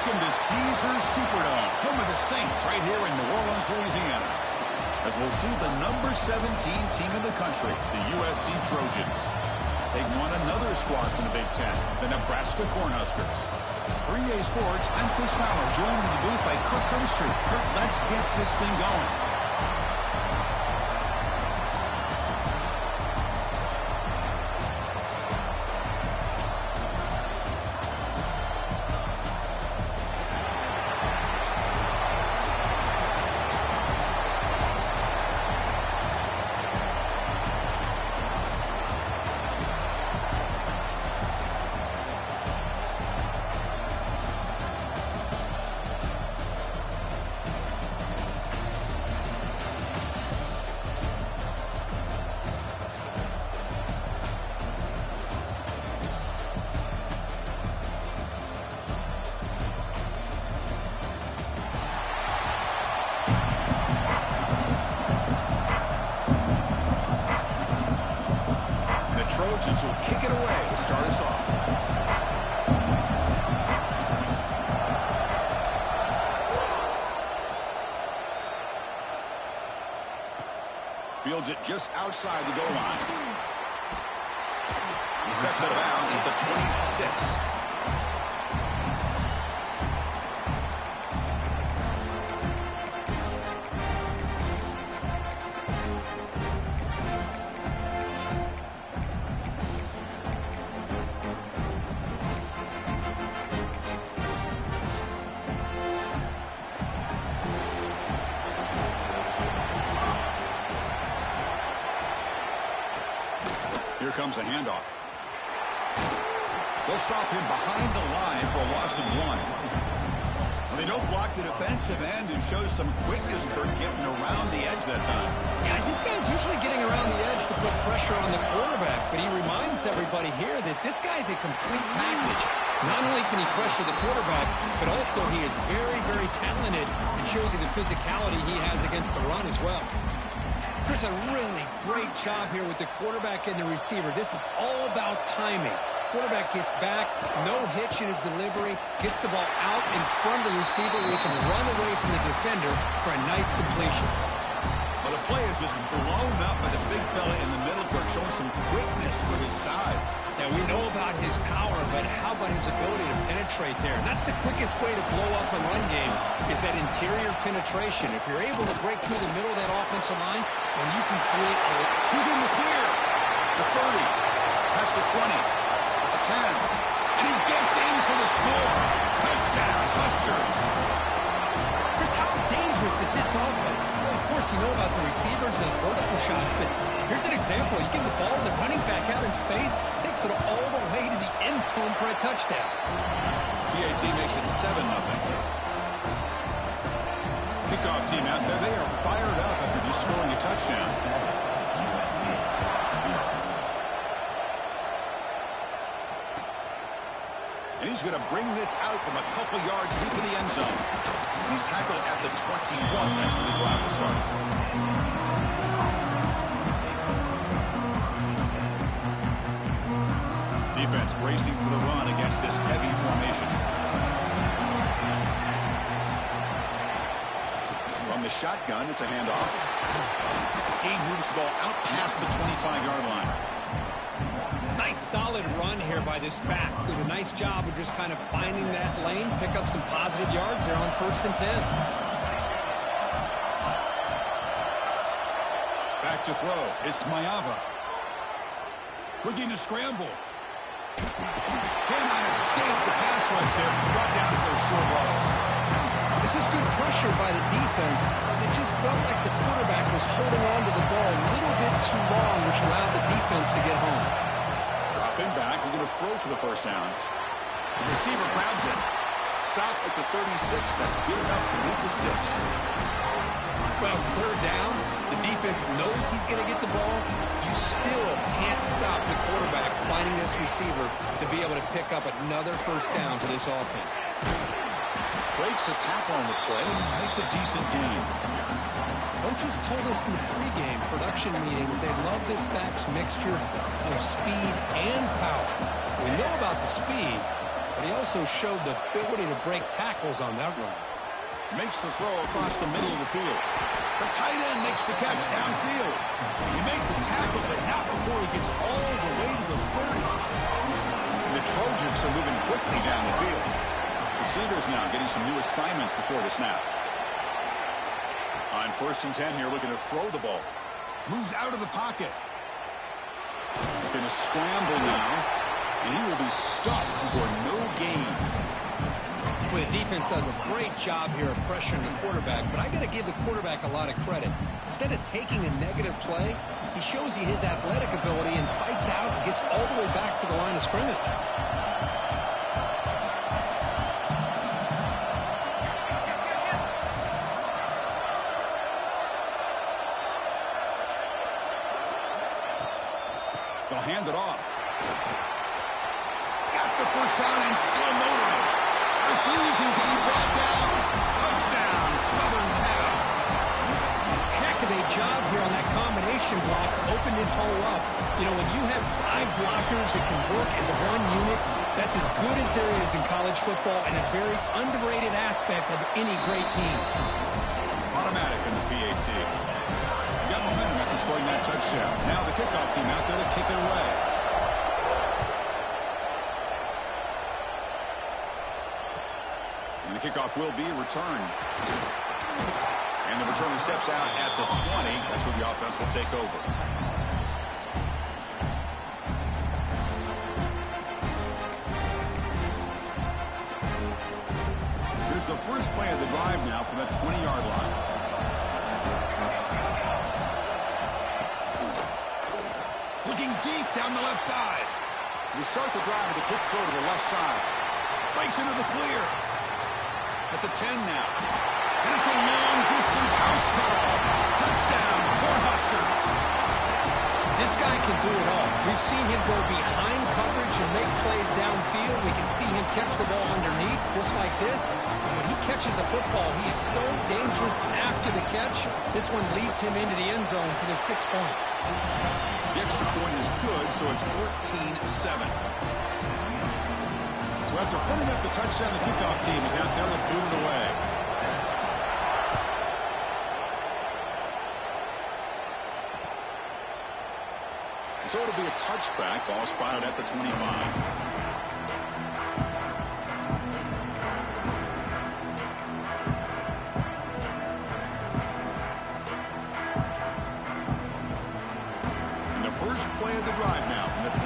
Welcome to Caesars Superdome, home of the Saints, right here in New Orleans, Louisiana. As we'll see the number 17 team in the country, the USC Trojans, taking on another squad from the Big Ten, the Nebraska Cornhuskers. For EA Sports, I'm Chris Fowler, joined in the booth by Kirk Herbstreit. Kirk, let's get this thing going. Trojans will kick it away to start us off. Fields it just outside the goal line. He sets it out at the 26. Here comes a handoff. They'll stop him behind the line for a loss of 1. Well, they don't block the defensive end, who shows some quickness, Kirk, getting around the edge that time. Yeah, this guy's usually getting around the edge to put pressure on the quarterback, but he reminds everybody here that this guy's a complete package. Not only can he pressure the quarterback, but also he is very, very talented and shows you the physicality he has against the run as well. Chris, a really great job here with the quarterback and the receiver. This is all about timing. Quarterback gets back, no hitch in his delivery, gets the ball out in front of the receiver where he can run away from the defender for a nice completion. Well, the play is just blown up by the big fella in the middle, Kirk, showing some quickness for his size. Yeah, we know about his power, but how about his ability to penetrate there? And that's the quickest way to blow up a run game, is that interior penetration. If you're able to break through the middle of that offensive line, then you can create a... Who's in the clear? The 30, past the 20, the 10, and he gets in for the score. Touchdown, Huskers. Chris, how dangerous is this offense? Well, of course, you know about the receivers and the vertical shots, but here's an example. You give the ball to the running back out in space, takes it all the way to the end zone for a touchdown. PAT makes it 7-0. Kickoff team out there, they are fired up after just scoring a touchdown. And he's going to bring this out from a couple yards deep in the end zone. He's tackled at the 21. That's where the drive will start. Defense bracing for the run against this heavy formation. From the shotgun, it's a handoff. He moves the ball out past the 25-yard line. Nice solid run here by this back. Did a nice job of just kind of finding that lane, pick up some positive yards there on 1st and 10. Back to throw. It's Mayava. Looking to scramble. Cannot escape the pass rush there. Brought down for a short loss. This is good pressure by the defense. It just felt like the quarterback was holding on to the ball a little bit too long, which allowed the defense to get home. Dropping back, we're going to throw for the first down. The receiver grabs it. Stop at the 36. That's good enough to move the sticks. Well, it's 3rd down. The defense knows he's going to get the ball. You still can't stop the quarterback finding this receiver to be able to pick up another first down to this offense. Breaks a tackle on the play and makes a decent gain. Coaches told us in the pregame production meetings they love this back's mixture of speed and power. We know about the speed, but but he also showed the ability to break tackles on that run. Makes the throw across the middle of the field. The tight end makes the catch downfield. He made the tackle, but not before he gets all the way to the 30. And the Trojans are moving quickly down the field. Receivers now getting some new assignments before the snap. On 1st and 10 here, looking to throw the ball. Moves out of the pocket. Going to scramble now, and he will be stuffed for no gain. Well, the defense does a great job here of pressuring the quarterback, but I got to give the quarterback a lot of credit. Instead of taking a negative play, he shows you his athletic ability and fights out and gets all the way back to the line of scrimmage. They'll hand it off. Got the first down and still motoring. Refusing to be brought down. Touchdown, Southern Cal. Heck of a job here on that combination block to open this hole up. You know, when you have 5 blockers that can work as one unit, that's as good as there is in college football and a very underrated aspect of any great team. Automatic in the PAT. Got momentum after scoring that touchdown. Now the kickoff team out there to kick it away. And the kickoff will be returned. And the returner steps out at the 20. That's where the offense will take over. Here's the first play of the drive now from that 20-yard line. Looking deep down the left side. We start the drive with a quick throw to the left side. Breaks into the clear. At the 10 now. And it's a long-distance house call. Touchdown, Cornhuskers. This guy can do it all. We've seen him go behind coverage and make plays downfield. We can see him catch the ball underneath, just like this. And when he catches a football, he is so dangerous after the catch. This one leads him into the end zone for the 6 points. The extra point is good, so it's 14-7. So after putting up the touchdown, the kickoff team is out there to boot it away. So it'll be a touchback. Ball spotted at the 25. First play of the drive now from the 25.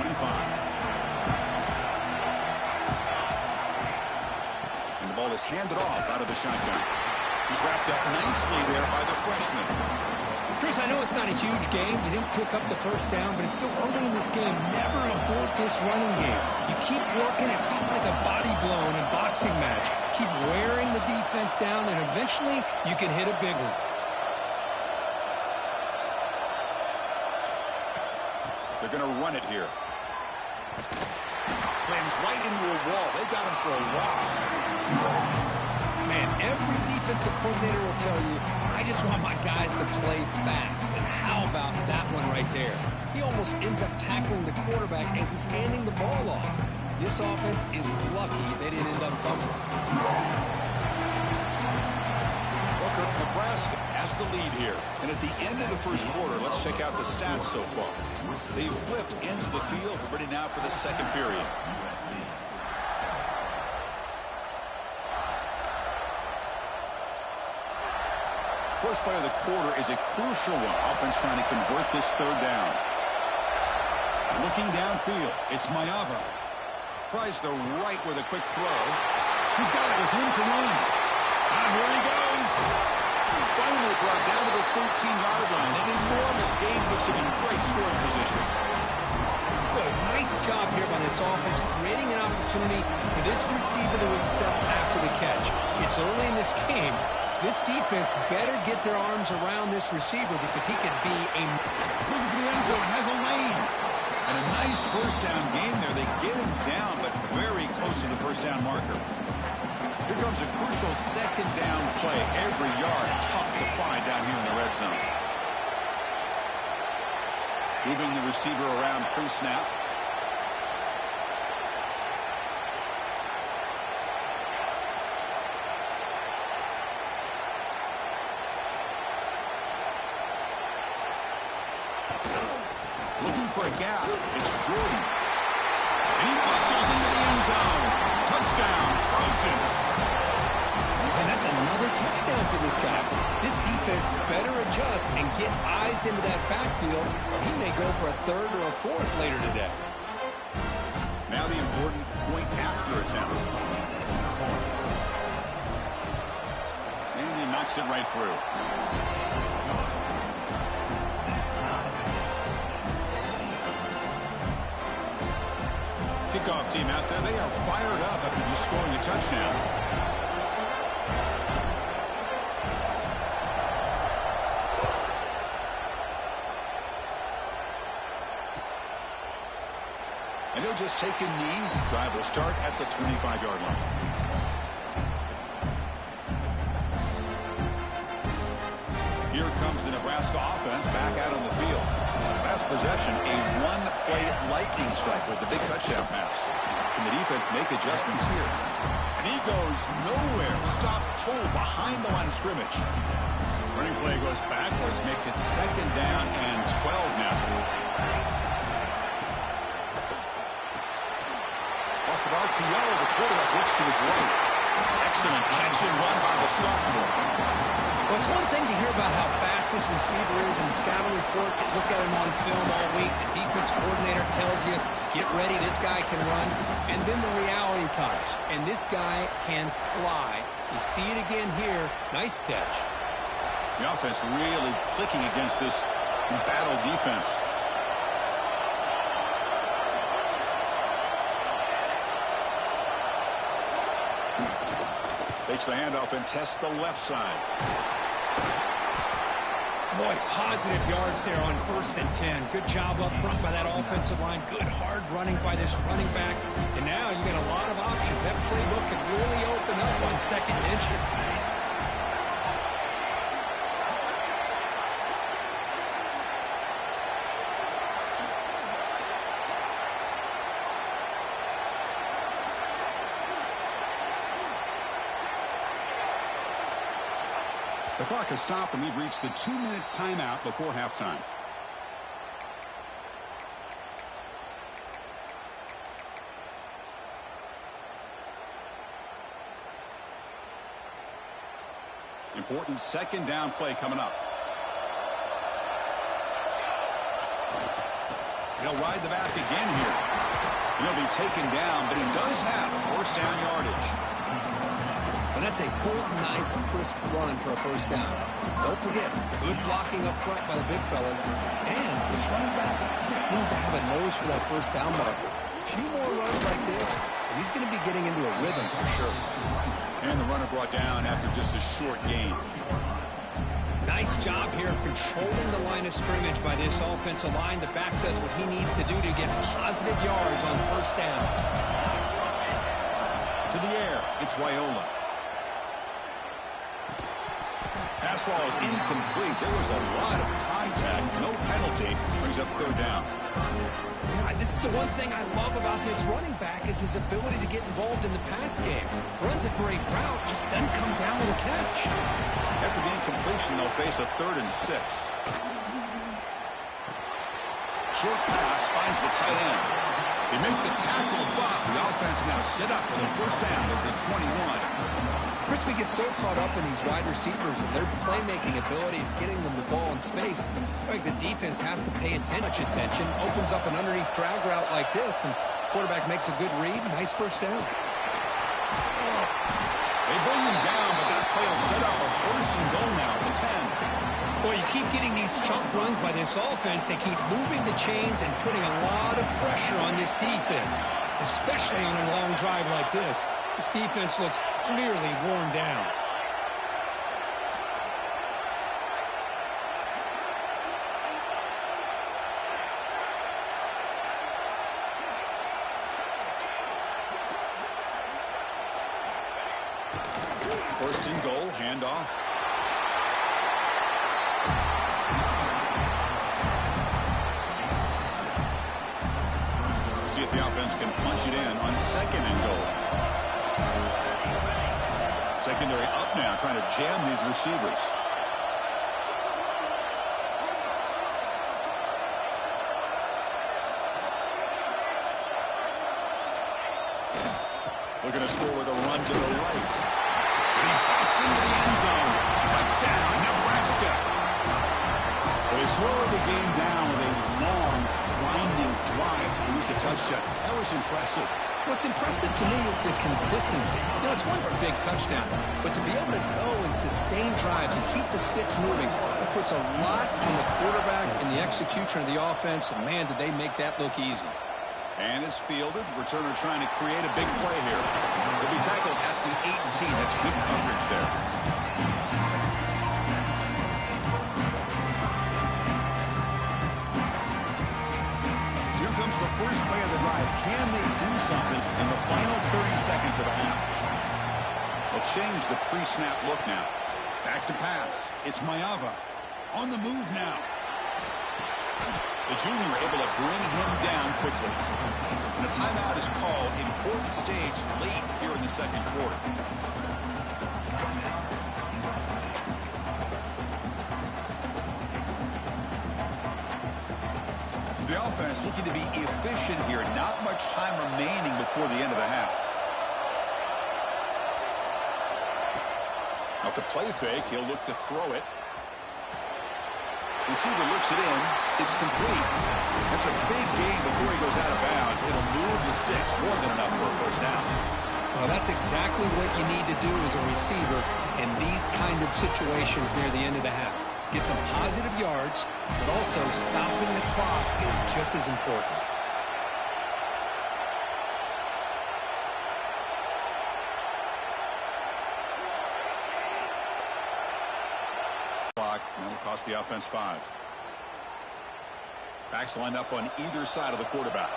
And the ball is handed off out of the shotgun. He's wrapped up nicely there by the freshman. Chris, I know it's not a huge game. You didn't pick up the first down, but it's still early in this game. Never abort this running game. You keep working. It's kind of like a body blow in a boxing match. Keep wearing the defense down, and eventually you can hit a big one. They're going to run it here. Slams right into a wall. They got him for a loss. Man, every defensive coordinator will tell you, I just want my guys to play fast. And how about that one right there? He almost ends up tackling the quarterback as he's handing the ball off. This offense is lucky they didn't end up fumbling. Nebraska has the lead here. And at the end of the first quarter, let's check out the stats so far. They've flipped into the field. We're ready now for the second period. First play of the quarter is a crucial one. Offense trying to convert this third down. Looking downfield, it's Mayava. Tries the right with a quick throw. He's got it with him to run. And here he goes. Finally brought down to the 13-yard line. An enormous gain puts him in great scoring position. What a nice job here by this offense, creating an opportunity for this receiver to excel after the catch. It's early in this game, so this defense better get their arms around this receiver because he could be a... Looking for the end zone, has a lane. And a nice first down gain there. They get him down, but very close to the first down marker. Here comes a crucial second down play. Every yard tough to find down here in the red zone. Moving the receiver around pre-snap. Looking for a gap. It's Jordan. And he muscles into the end zone. Touchdown, Trojans. And that's another touchdown for this guy. This defense better adjust and get eyes into that backfield. He may go for a third or a fourth later today. Now the important point after attempt. And he knocks it right through. Kickoff team out there. They are fired up after just scoring a touchdown. And he'll just take a knee. Drive will start at the 25-yard line. Here comes the Nebraska offense back out on the field. Last possession, a one-play lightning strike with the big touchdown pass. Can the defense make adjustments here? And he goes nowhere. Stop cold behind the line of scrimmage. Running play goes backwards, makes it second down and 12 now. Off of RPO, the quarterback looks to his right. Excellent catch and run by the sophomore. Well, it's one thing to hear about how fast this receiver is in the scouting report. You look at him on film all week. The defense coordinator tells you, get ready, this guy can run. And then the reality comes. And this guy can fly. You see it again here. Nice catch. The offense really clicking against this battle defense. Takes the handoff and tests the left side. Boy, positive yards there on 1st and 10. Good job up front by that offensive line. Good hard running by this running back. And now you got a lot of options. That playbook can really open up on 2nd inches. The clock has stopped, and we've reached the 2-minute timeout before halftime. Important second down play coming up. He'll ride the back again here. He'll be taken down, but he does have 1st down yardage. And that's a good, nice, crisp run for a 1st down. Don't forget, good blocking up front by the big fellas. And this running back just seems to have a nose for that 1st down marker. A few more runs like this, and he's going to be getting into a rhythm for sure. And the runner brought down after just a short gain. Nice job here of controlling the line of scrimmage by this offensive line. The back does what he needs to do to get positive yards on 1st down. To the air, it's Raiola. Pass ball is incomplete. There was a lot of contact. No penalty. Brings up 3rd down. Yeah, this is the one thing I love about this running back is his ability to get involved in the pass game. Runs a great route, just doesn't come down with a catch. After the incompletion, they'll face a 3rd and 6. Short pass finds the tight end. They make the tackle, but the offense now set up for the 1st down at the 21. Chris, we get so caught up in these wide receivers and their playmaking ability and getting them the ball in space. I think the defense has to pay much attention, opens up an underneath drag route like this, and quarterback makes a good read. Nice 1st down. They bring him down, but that play will set up a 1st and goal now at the 10. Boy, you keep getting these chunk runs by this offense. They keep moving the chains and putting a lot of pressure on this defense, especially on a long drive like this. This defense looks clearly worn down. First and goal, handoff. See if the offense can punch it in on 2nd and goal. Secondary up now, trying to jam these receivers. Looking to score with a run to the right. He busts into the end zone. Touchdown, Nebraska. Well, they slowed the game down with a long, grinding drive to produce a touchdown. That was impressive. What's impressive to me is the consistency. You know, it's one for a big touchdown, but to be able to go and sustain drives and keep the sticks moving, it puts a lot on the quarterback and the execution of the offense, and man, did they make that look easy. And it's fielded. Returner trying to create a big play here. He'll be tackled at the 18. That's good coverage there. Here comes the first play of the drive. Can they do something in the final 30 seconds of the half? They'll change the pre-snap look now. Back to pass. It's Maiava. On the move now. The junior able to bring him down quickly. And a timeout is called. Important stage late here in the second quarter. So the offense looking to be efficient here. Not much time remaining before the end of the half. Off the play fake, he'll look to throw it. Receiver looks it in. It's complete. That's a big gain before he goes out of bounds. It'll move the sticks more than enough for a first down. Well, that's exactly what you need to do as a receiver in these kind of situations near the end of the half. Get some positive yards, but also stopping the clock is just as important. And it'll cost the offense 5. Backs lined up on either side of the quarterback.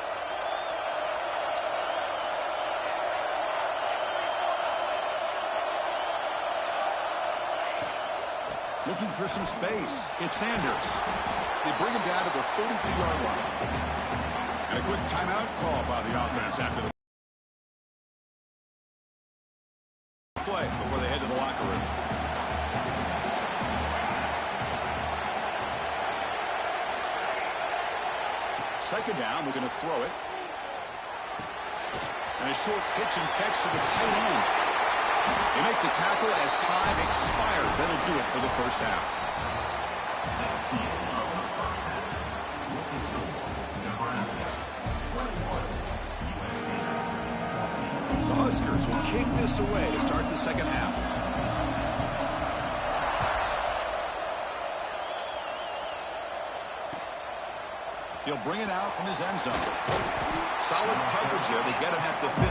Looking for some space. It's Sanders. They bring him down to the 32-yard line. And a quick timeout call by the offense after the play before they head to the locker room. Second down, we're going to throw it. And a short pitch and catch to the tight end. They make the tackle as time expires. That'll do it for the first half. The Huskers will kick this away to start the second half. He'll bring it out from his end zone. Solid coverage there. They get him at the 15.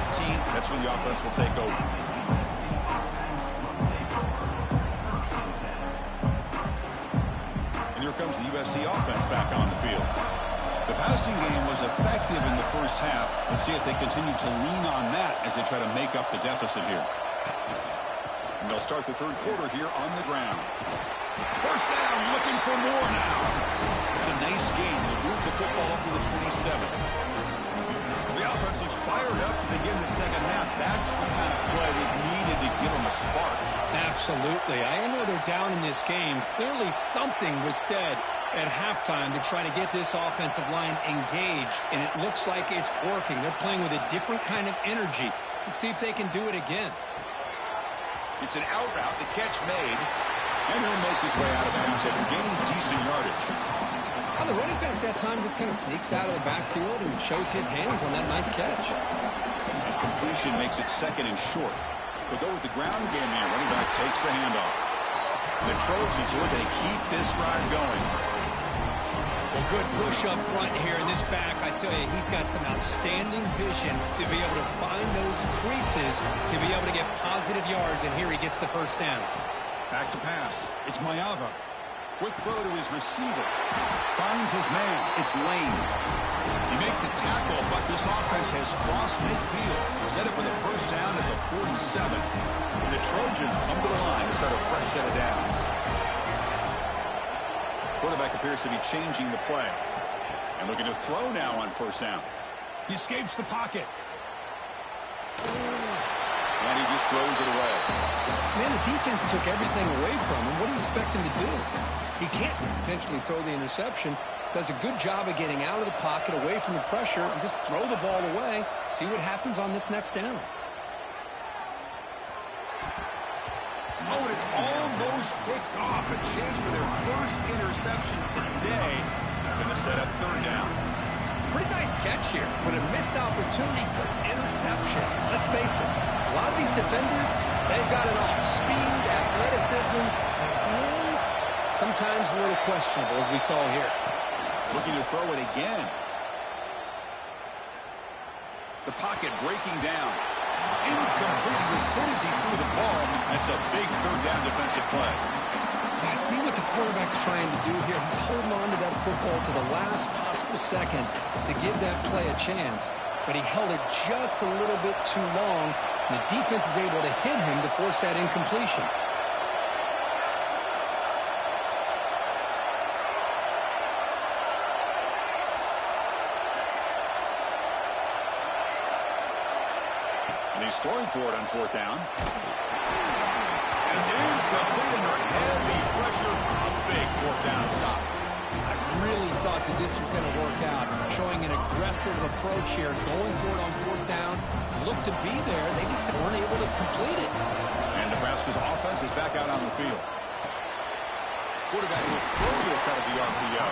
That's where the offense will take over. And here comes the USC offense back on the field. The passing game was effective in the first half. Let's see if they continue to lean on that as they try to make up the deficit here. And they'll start the third quarter here on the ground. First down, looking for more now. It's a nice game. They'll move the football up to the 27. The offense looks fired up to begin the second half. That's the kind of play they needed to give them a spark. Absolutely. I know they're down in this game. Clearly something was said at halftime to try to get this offensive line engaged, and it looks like it's working. They're playing with a different kind of energy. Let's see if they can do it again. It's an out route. The catch made. And he'll make his way out of bounds after gaining decent yardage. Well, the running back that time just kind of sneaks out of the backfield and shows his hands on that nice catch. And completion makes it second and short. They'll go with the ground game here. Running back takes the handoff. The Trojans are going to keep this drive going. Well, good push up front here in this back. I tell you, he's got some outstanding vision to be able to find those creases, to be able to get positive yards, and here he gets the first down. Back to pass. It's Maiava. Quick throw to his receiver. Finds his man. It's Lane. He makes the tackle, but this offense has crossed midfield. Set it for the first down at the 47. And the Trojans come to the line to start a fresh set of downs. Quarterback appears to be changing the play. And looking to throw now on first down. He escapes the pocket. And he just throws it away. Man, the defense took everything away from him. What do you expect him to do? He can't potentially throw the interception. Does a good job of getting out of the pocket, away from the pressure, and just throw the ball away. See what happens on this next down. Oh, and it's almost picked off. A chance for their first interception today. Going to set up third down. Pretty nice catch here, but a missed opportunity for interception. Let's face it, a lot of these defenders, they've got it all. Speed, athleticism, hands, sometimes a little questionable, as we saw here. Looking to throw it again. The pocket breaking down. Incomplete. He was hit as he threw the ball. That's a big third down defensive play. I see what the quarterback's trying to do here. He's holding on to that football to the last possible second to give that play a chance. But he held it just a little bit too long. And the defense is able to hit him to force that incompletion. And he's throwing for it on fourth down. And it's incomplete under heavy pressure. A big fourth down stop. I really thought that this was going to work out. Showing an aggressive approach here. Going for it on fourth down. Looked to be there. They just weren't able to complete it. And Nebraska's offense is back out on the field. Quarterback will throw this out of the RPO.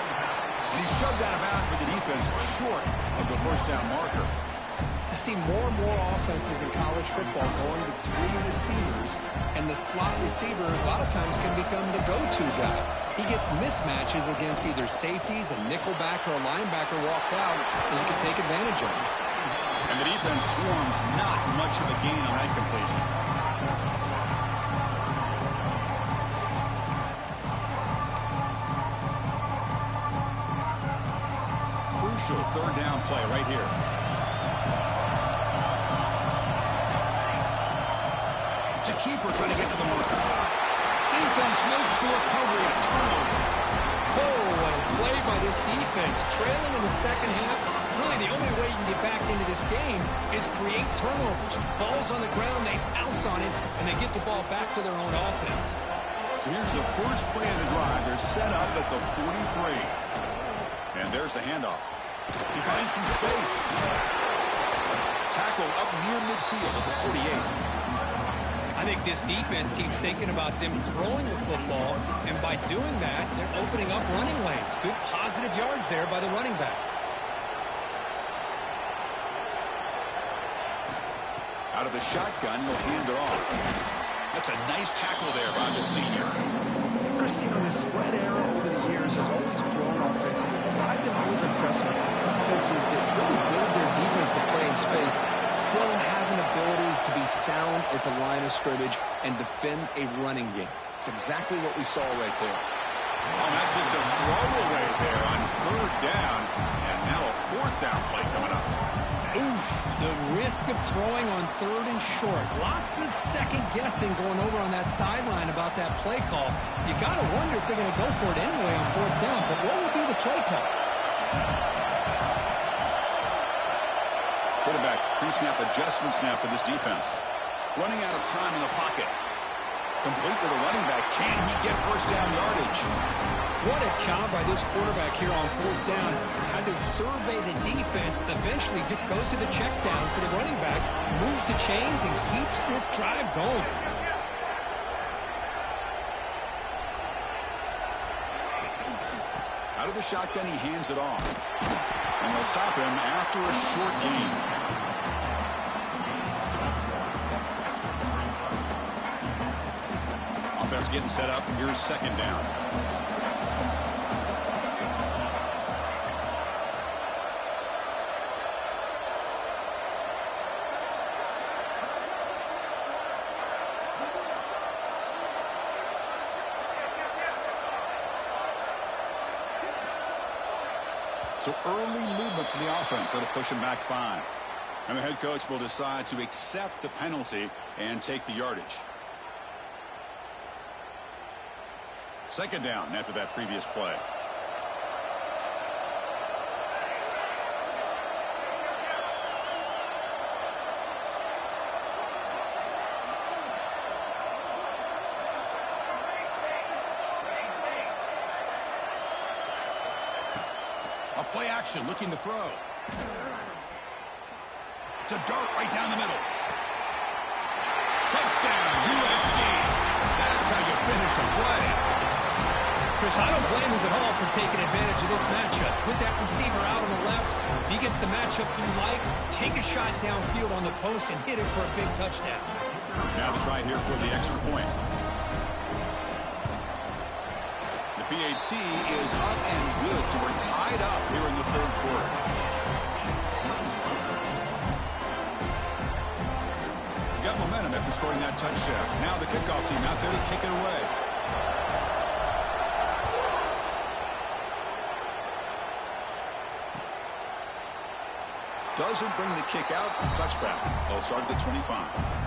And he's shoved out of bounds with the defense short of the first down marker. You see more and more offenses in college football going to three receivers, and the slot receiver a lot of times can become the go-to guy. He gets mismatches against either safeties, a nickelback, or a linebacker walked out, and you can take advantage of it. And the defense swarms, not much of a gain on that completion. Crucial third down play right here. To keeper trying to get to the marker. Defense makes the recovery, a turnover. Oh, what a play by this defense. Trailing in the second half. Really, the only way you can get back into this game is create turnovers. Ball's on the ground, they pounce on it, and they get the ball back to their own offense. So here's the first play of the drive. They're set up at the 43. And there's the handoff. He finds some space. Tackle up near midfield at the 48. I think this defense keeps thinking about them throwing the football, and by doing that, they're opening up running lanes. Good positive yards there by the running back. Out of the shotgun, he'll hand it off. That's a nice tackle there by the senior. Christine, the spread era over the years has always grown offensively. I've been always impressed with defenses that really build their defense to play in space, still have an ability to be sound at the line of scrimmage and defend a running game. It's exactly what we saw right there. Oh, that's just a throwaway there on third down, and now a fourth down play coming up. Oof, the risk of throwing on third and short. Lots of second guessing going over on that sideline about that play call. You got to wonder if they're going to go for it anyway on fourth down, but what will be the play call? Quarterback pre-snap adjustments now for this defense. Running out of time in the pocket. Complete to the running back. Can he get first down yardage? What a job by this quarterback here on fourth down. Had to survey the defense, eventually just goes to the check down for the running back, moves the chains, and keeps this drive going. Out of the shotgun, he hands it off. And they'll stop him after a short gain. Offense getting set up. Here's second down. So early movement from the offense. That'll push him back 5. And the head coach will decide to accept the penalty and take the yardage. Second down after that previous play. A play action looking to throw. To dart right down the middle. Touchdown, USC. That finish a play. Chris, I don't blame him at all for taking advantage of this matchup. Put that receiver out on the left. If he gets the matchup you like, take a shot downfield on the post and hit it for a big touchdown. Now the try here for the extra point. The PAT is up and good, so we're tied up here in the third quarter. Got momentum after scoring that touchdown. Now the kickoff team out there to kick it away. Doesn't bring the kick out. Touchback. They'll start at the 25.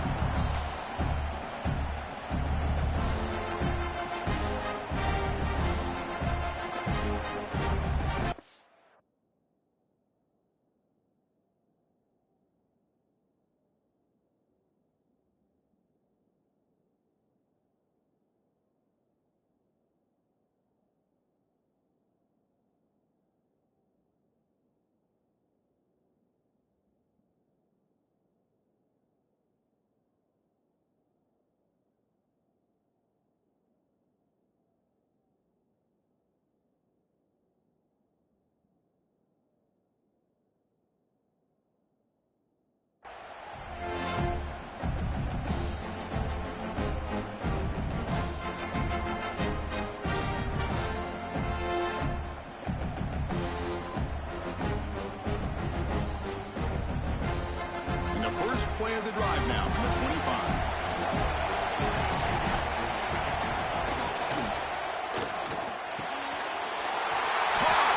First play of the drive now from the 25.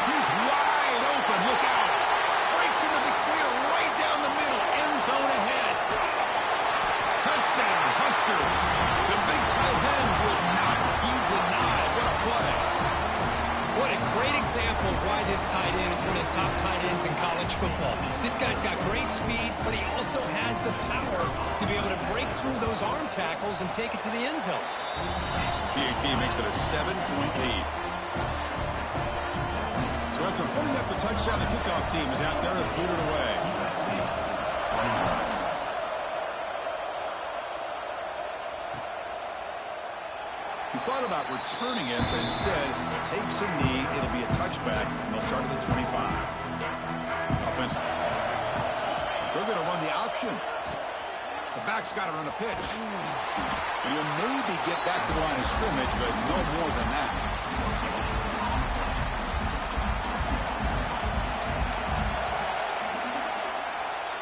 He's wide open. Look out. Breaks into the clear right down the middle. End zone ahead. Touchdown, Huskers. The big tight end would not be denied. What a play. What a great example of why this tight end is one of the top tight ends in college football. This guy's got great speed, but he also has the power to be able to break through those arm tackles and take it to the end zone. PAT makes it a 7-point lead. So after putting up a touchdown, the kickoff team is out there to boot it away. He thought about returning it, but instead takes a knee. It'll be a touchback, and they'll start at the 25. Offense. They're going to run the option. The back's got to run a pitch. And he'll maybe get back to the line of scrimmage, but no more than that.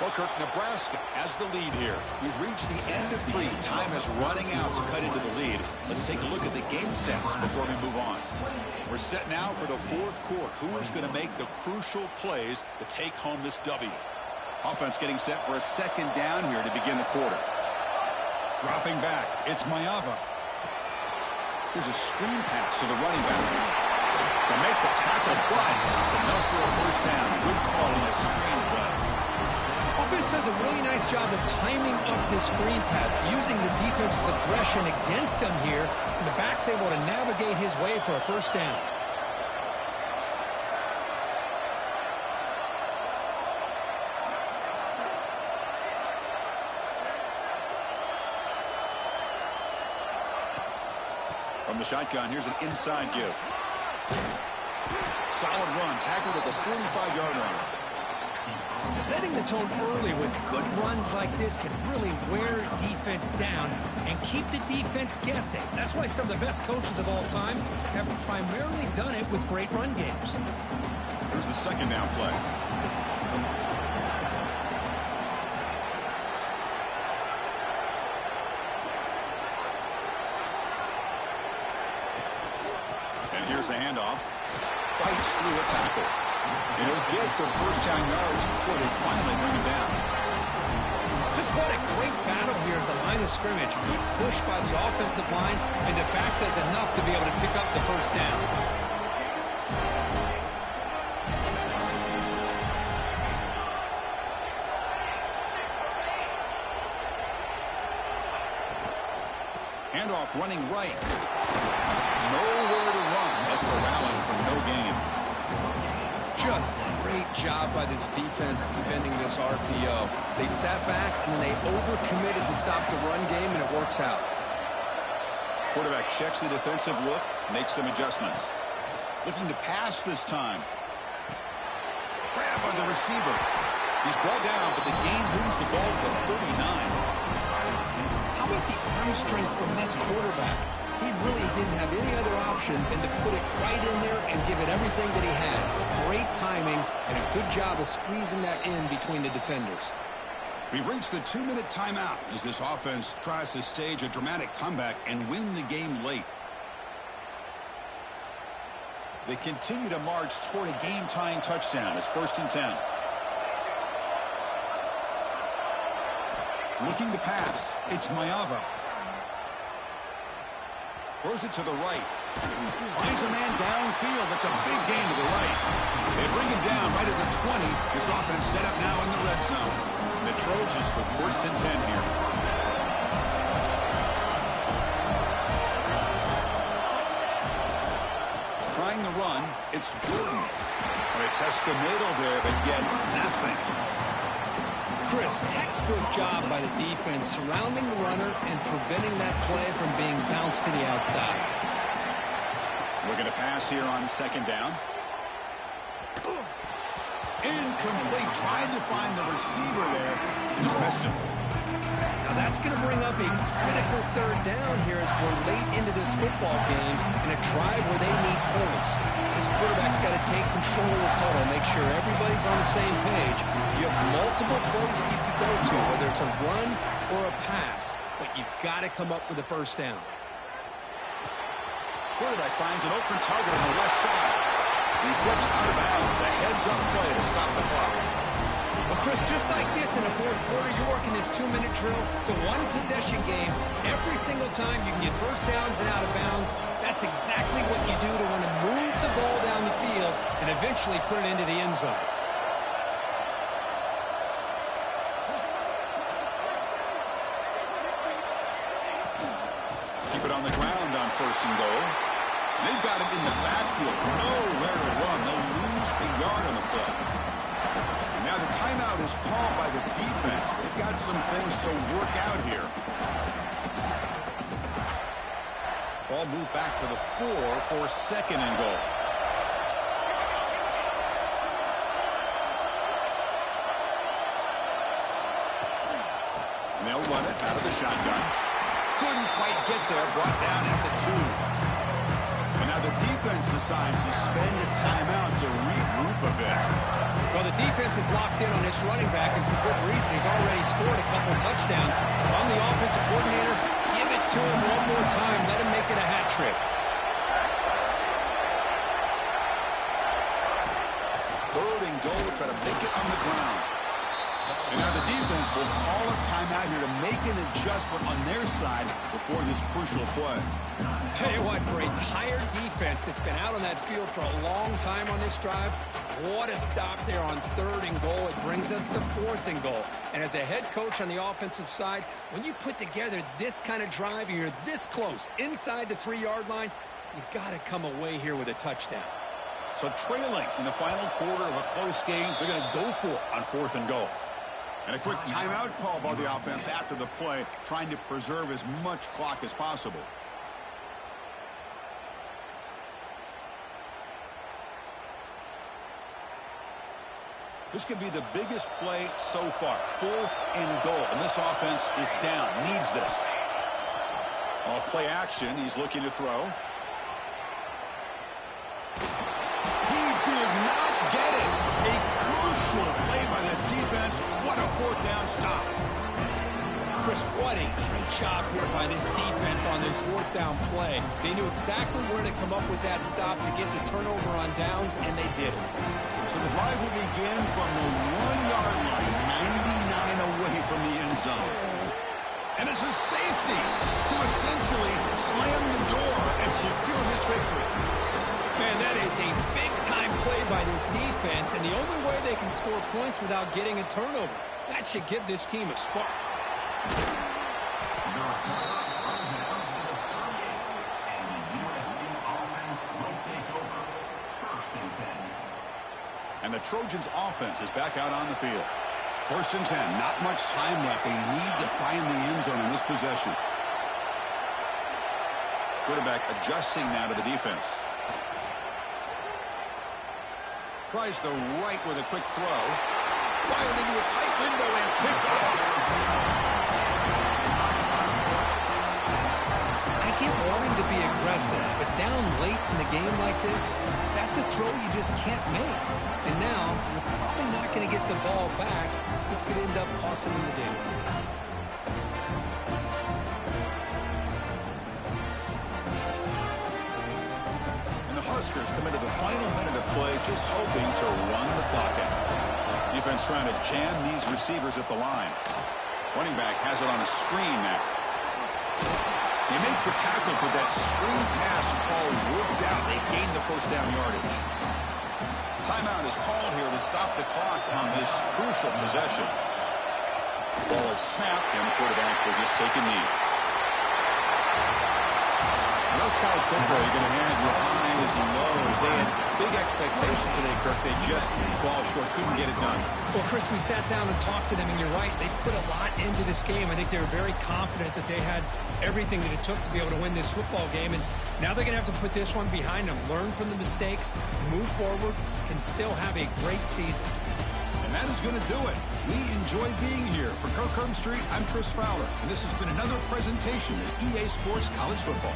Well, Kirk, Nebraska has the lead here. We've reached the end of 3. Time is running out to cut into the lead. Let's take a look at the game sets before we move on. We're set now for the fourth quarter. Who is going to make the crucial plays to take home this W? Offense getting set for a second down here to begin the quarter. Dropping back, it's Mayava. Here's a screen pass to the running back. They make the tackle, but it's enough for a first down. Good call on the screen play. Offense does a really nice job of timing up this screen pass, using the defense's aggression against them here, and the back's able to navigate his way for a first down. From the shotgun, here's an inside give. Solid run, tackled at the 45-yard line. Setting the tone early with good runs like this can really wear defense down and keep the defense guessing. That's why some of the best coaches of all time have primarily done it with great run games. Here's the second down play. And here's the handoff. Fights through a tackle. And he'll get the first down yards before they finally bring him down. Just what a great battle here at the line of scrimmage. Good push by the offensive line, and the back does enough to be able to pick up the first down. Handoff running right. Nowhere to run at Corrales for no gain. Just great job by this defense defending this RPO. They sat back and then they overcommitted to stop the run game, and it works out. Quarterback checks the defensive look, makes some adjustments. Looking to pass this time. Grab by the receiver. He's brought down, but the game moves the ball to the 39. How about the arm strength from this quarterback? He really didn't have any other option than to put it right in there and give it everything that he had. Great timing and a good job of squeezing that in between the defenders. We've reached the 2-minute timeout as this offense tries to stage a dramatic comeback and win the game late. They continue to march toward a game-tying touchdown. It's 1st and 10. Looking to pass. It's Maeva. Throws it to the right. Finds a man downfield. That's a big gain to the right. They bring him down right at the 20. This offense set up now in the red zone. The Trojans with 1st and 10 here. Trying the run. It's Jordan. They test the middle there, but get nothing. Chris, textbook job by the defense surrounding the runner and preventing that play from being bounced to the outside. We're going to pass here on 2nd down. Incomplete. Trying to find the receiver there. Just missed him. Now that's going to bring up a critical 3rd down here as we're late into this football game in a drive where they need points. This quarterback's got to take control of this huddle, make sure everybody's on the same page. You have multiple plays that you could go to, whether it's a run or a pass, but you've got to come up with a 1st down. Quarterback finds an open target on the left side. He steps out of bounds. A heads-up play to stop the clock. Well, Chris, just like this in the 4th quarter, you're working this 2-minute drill. It's a one-possession game. Every single time you can get 1st downs and out of bounds. That's exactly what you do to want to move the ball down the field and eventually put it into the end zone. Keep it on the ground on 1st and goal. They've got it in the backfield. Nowhere to run. They'll lose a yard on the play. And now the timeout is called by the defense. They've got some things to work out here. Ball moved back to the 4 for 2nd and goal. And they'll run it out of the shotgun. Couldn't quite get there. Brought down at the 2. And now the defense decides to spend a timeout to regroup a bit. Well, the defense is locked in on this running back, and for good reason. He's already scored a couple touchdowns. If I'm the offensive coordinator, give it to him one more time. Let him make it a hat trick. 3rd and goal. Try to make it on the ground. And now the defense will call a timeout here to make an adjustment on their side before this crucial play. Tell you what, for a tired defense that's been out on that field for a long time on this drive, what a stop there on 3rd and goal. It brings us to 4th and goal. And as a head coach on the offensive side, when you put together this kind of drive and you're this close inside the 3-yard line, you got to come away here with a touchdown. So trailing in the final quarter of a close game, they're going to go for it on 4th and goal. And a quick timeout call by the offense after the play, trying to preserve as much clock as possible. This could be the biggest play so far. 4th and goal. And this offense is down. Needs this. Off play action. He's looking to throw. He did not get it. A crucial play by this defense. What a 4th down stop. Chris, what a great job here by this defense on this 4th down play. They knew exactly where to come up with that stop to get the turnover on downs, and they did it. So the drive will begin from the 1-yard line, 99 away from the end zone. And it's a safety to essentially slam the door and secure this victory. Man, that is a big-time play by this defense, and the only way they can score points without getting a turnover. That should give this team a spark. And the Trojans offense is back out on the field. 1st and 10, not much time left. They need to find the end zone in this possession. quarterback adjusting now to the defense. Tries the right with a quick throw. Fired into a tight window and picked off. I get wanting to be aggressive, but down late in the game like this, that's a throw you just can't make. And now, you're probably not going to get the ball back. This could end up costing them the game. Huskers come into the final minute of play just hoping to run the clock out. Defense trying to jam these receivers at the line. Running back has it on a screen now. They make the tackle, but that screen pass call worked out. They gain the first down yardage. Timeout is called here to stop the clock on this crucial possession. Ball is snapped, and the quarterback will just take a knee. Most college football, you're going to have your highs and lows. They had big expectations today, Kirk. They just fall short, couldn't get it done. Well, Chris, we sat down and talked to them, and you're right. They put a lot into this game. I think they were very confident that they had everything that it took to be able to win this football game. And now they're going to have to put this one behind them, learn from the mistakes, move forward, and still have a great season. And that is going to do it. We enjoyed being here. For Kirk Herbstreit, I'm Chris Fowler, and this has been another presentation of EA Sports College Football.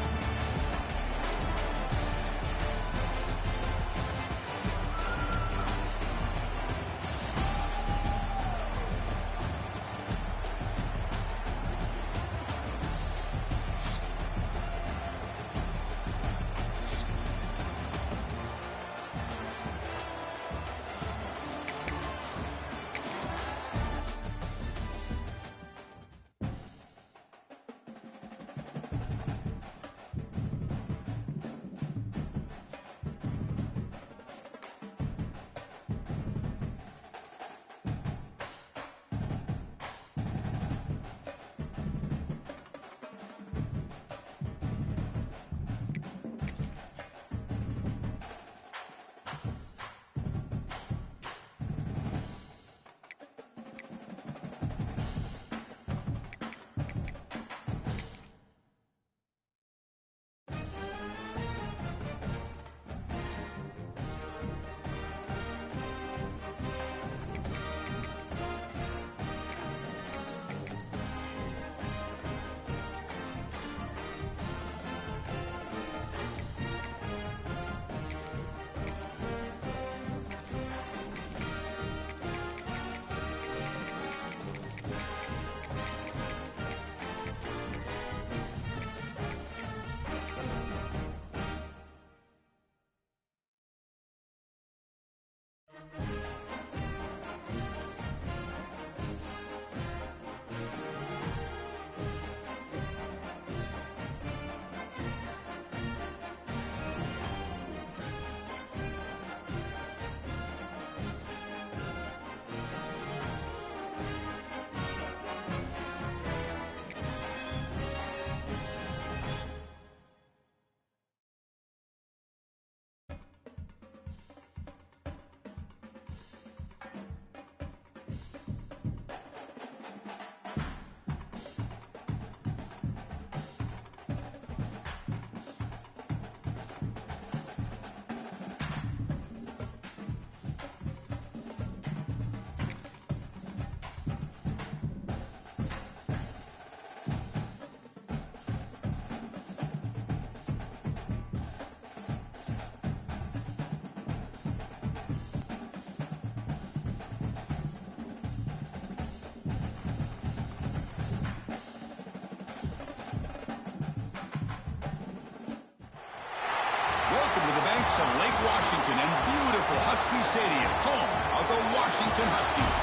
Welcome to the banks of Lake Washington and beautiful Husky Stadium, home of the Washington Huskies.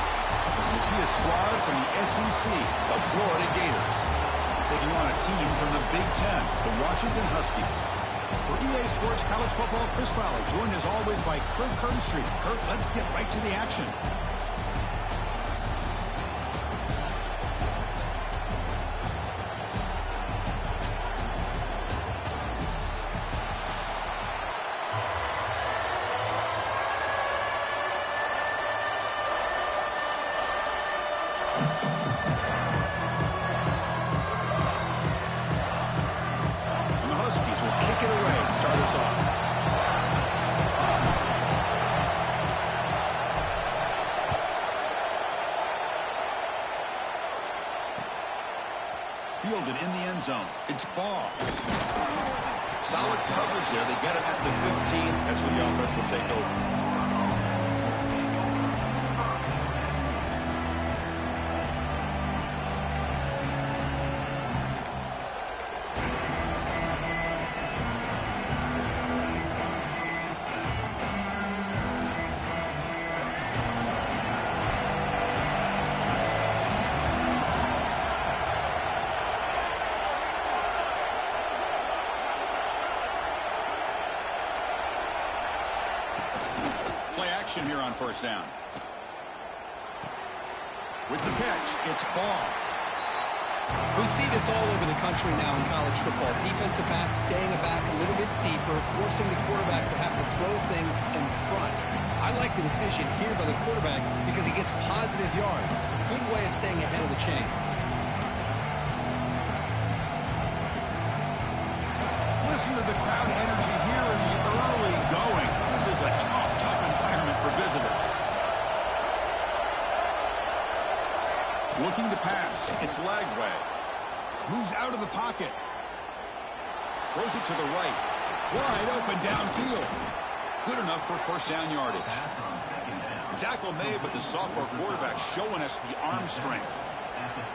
As we see a squad from the SEC, the Florida Gators, taking on a team from the Big Ten, the Washington Huskies. For EA Sports College Football, Chris Fowler, joined as always by Kirk Herbstreit. Kirk, let's get right to the action. fielded in the end zone. It's ball. Solid coverage there. They get him at the 15. That's where the offense will take over. Here on first down. With the catch, it's ball. We see this all over the country now in college football. Defensive backs staying back a little bit deeper, forcing the quarterback to have to throw things in front. I like the decision here by the quarterback because he gets positive yards. It's a good way of staying ahead of the chains. Listen to the crowd energy here in the early going. This is a tough environment for visitors. Looking to pass. It's Lagway. Moves out of the pocket. Throws it to the right. Wide open downfield. Good enough for first down yardage. The tackle made, but the sophomore quarterback showing us the arm strength.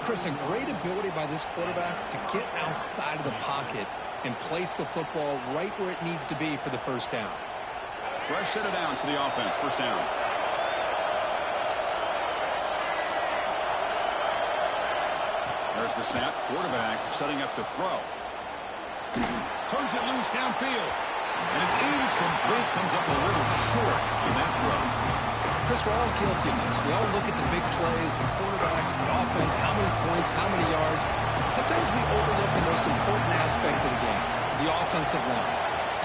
Chris, a great ability by this quarterback to get outside of the pocket and place the football right where it needs to be for the first down. Fresh set of downs for the offense. First down. There's the snap. Quarterback setting up to throw. Turns it loose downfield. And it's incomplete. Comes up a little short on that throw. Chris, we're all guilty of this. We all look at the big plays, the quarterbacks, the offense, how many points, how many yards. Sometimes we overlook the most important aspect of the game, the offensive line.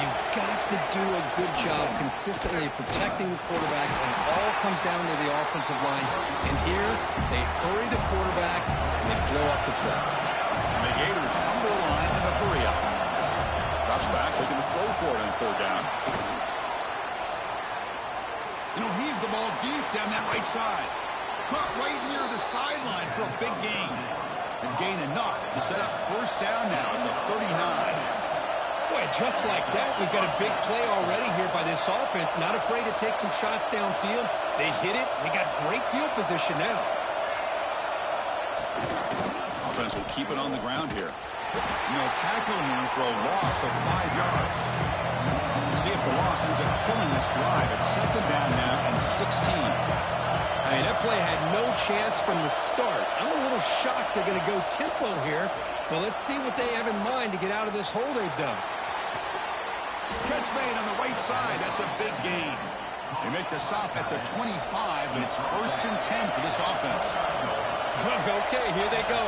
You've got to do a good job consistently protecting the quarterback, and it all comes down to the offensive line. And here, they hurry the quarterback, and they blow up the play. And the Gators come to the line in a hurry up. Drops back, looking to throw for it on third down. Heaves the ball deep down that right side. Caught right near the sideline for a big gain. And gain enough to set up first down now at the 39. Boy, just like that, we've got a big play already here by this offense. Not afraid to take some shots downfield. They hit it. They got great field position now. Offense will keep it on the ground here. And they'll tackle him for a loss of 5 yards. See if the loss ends up killing this drive. It's second down now and 16. I mean, that play had no chance from the start. I'm a little shocked they're going to go tempo here, but let's see what they have in mind to get out of this hole they've done. Catch made on the right side. That's a big gain. They make the stop at the 25, but it's first and 10 for this offense. Okay, here they go.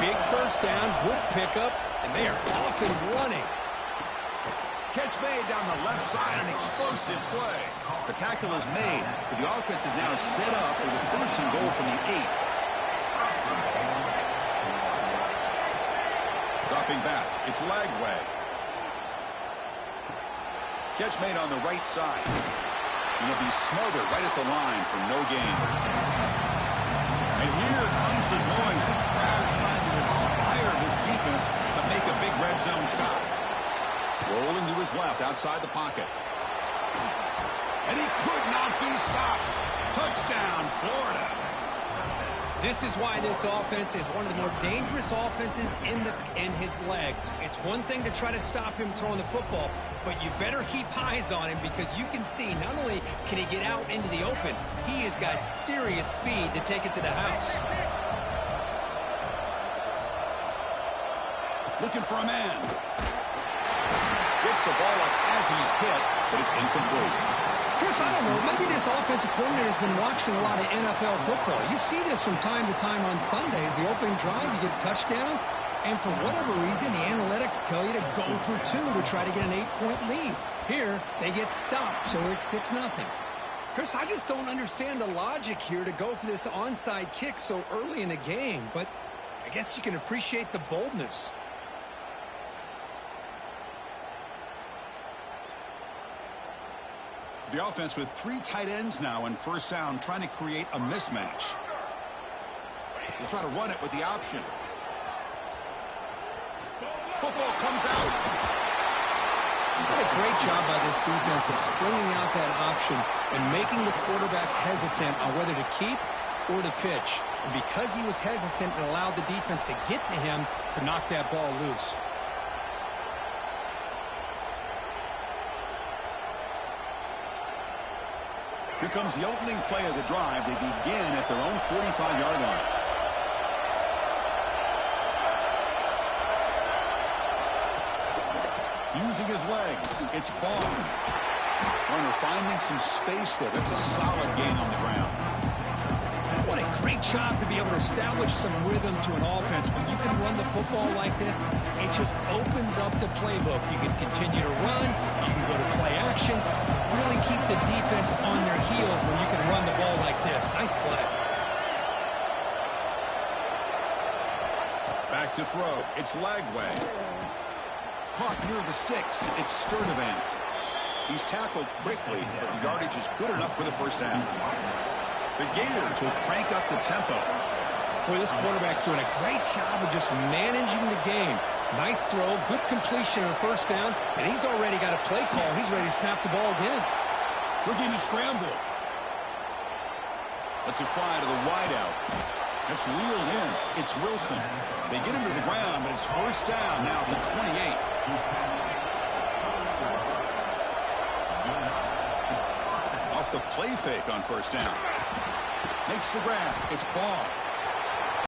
Big first down, good pickup, and they are off and running. Catch made down the left side, an explosive play. The tackle is made, but the offense is now set up with a first and goal from the 8. Dropping back, it's Lagway. Catch made on the right side. And he'll be smothered right at the line for no gain. And here comes the noise. This crowd is trying to inspire this defense to make a big red zone stop. Rolling to his left outside the pocket. And he could not be stopped. Touchdown, Florida. This is why this offense is one of the more dangerous offenses in his legs. It's one thing to try to stop him throwing the football, but you better keep eyes on him because you can see not only can he get out into the open, he has got serious speed to take it to the house. Looking for a man. Gets the ball up as he's hit, but it's incomplete. Chris, I don't know. Maybe this offensive coordinator has been watching a lot of NFL football. You see this from time to time on Sundays. The opening drive, you get a touchdown, and for whatever reason, the analytics tell you to go for 2 to try to get an 8-point lead. Here, they get stopped, so it's 6-0. Chris, I just don't understand the logic here to go for this onside kick so early in the game, but I guess you can appreciate the boldness. The offense with 3 tight ends now in first down, trying to create a mismatch. They'll try to run it with the option. football comes out. What a great job by this defense of stringing out that option and making the quarterback hesitant on whether to keep or to pitch. And because he was hesitant, it allowed the defense to get to him to knock that ball loose. Here comes the opening play of the drive. They begin at their own 45-yard line. Using his legs, it's Barr. Runner finding some space there. That's a solid gain on the ground. What a great job to be able to establish some rhythm to an offense. When you can run the football like this, it just opens up the playbook. You can continue to run. You can go to play action. You really keep the defense on their heels when you can run the ball like this. Nice play. Back to throw. It's Lagway. Caught near the sticks. It's Sturdivant. He's tackled quickly, but the yardage is good enough for the first down. The Gators will crank up the tempo. Boy, this quarterback's doing a great job of just managing the game. Nice throw, good completion on first down, and he's already got a play call. He's ready to snap the ball again. Looking to scramble. That's a fly to the wideout. That's reeled in. It's Wilson. They get him to the ground, but it's first down now at the 28. Off the play fake on first down. Makes the grab. It's Barr.